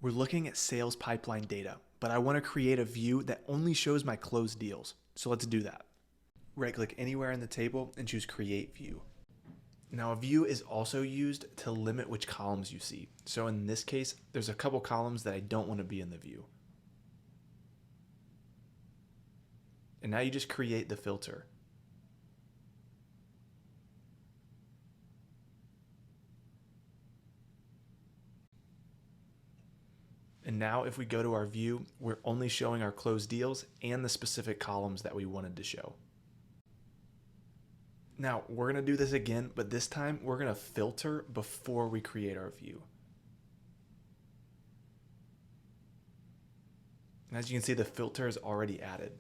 We're looking at sales pipeline data, but I want to create a view that only shows my closed deals. So let's do that. Right-click anywhere in the table and choose Create View. Now a view is also used to limit which columns you see. So in this case, there's a couple columns that I don't want to be in the view. And now you just create the filter. And now if we go to our view, we're only showing our closed deals and the specific columns that we wanted to show. Now we're going to do this again, but this time we're going to filter before we create our view. And as you can see, the filter is already added.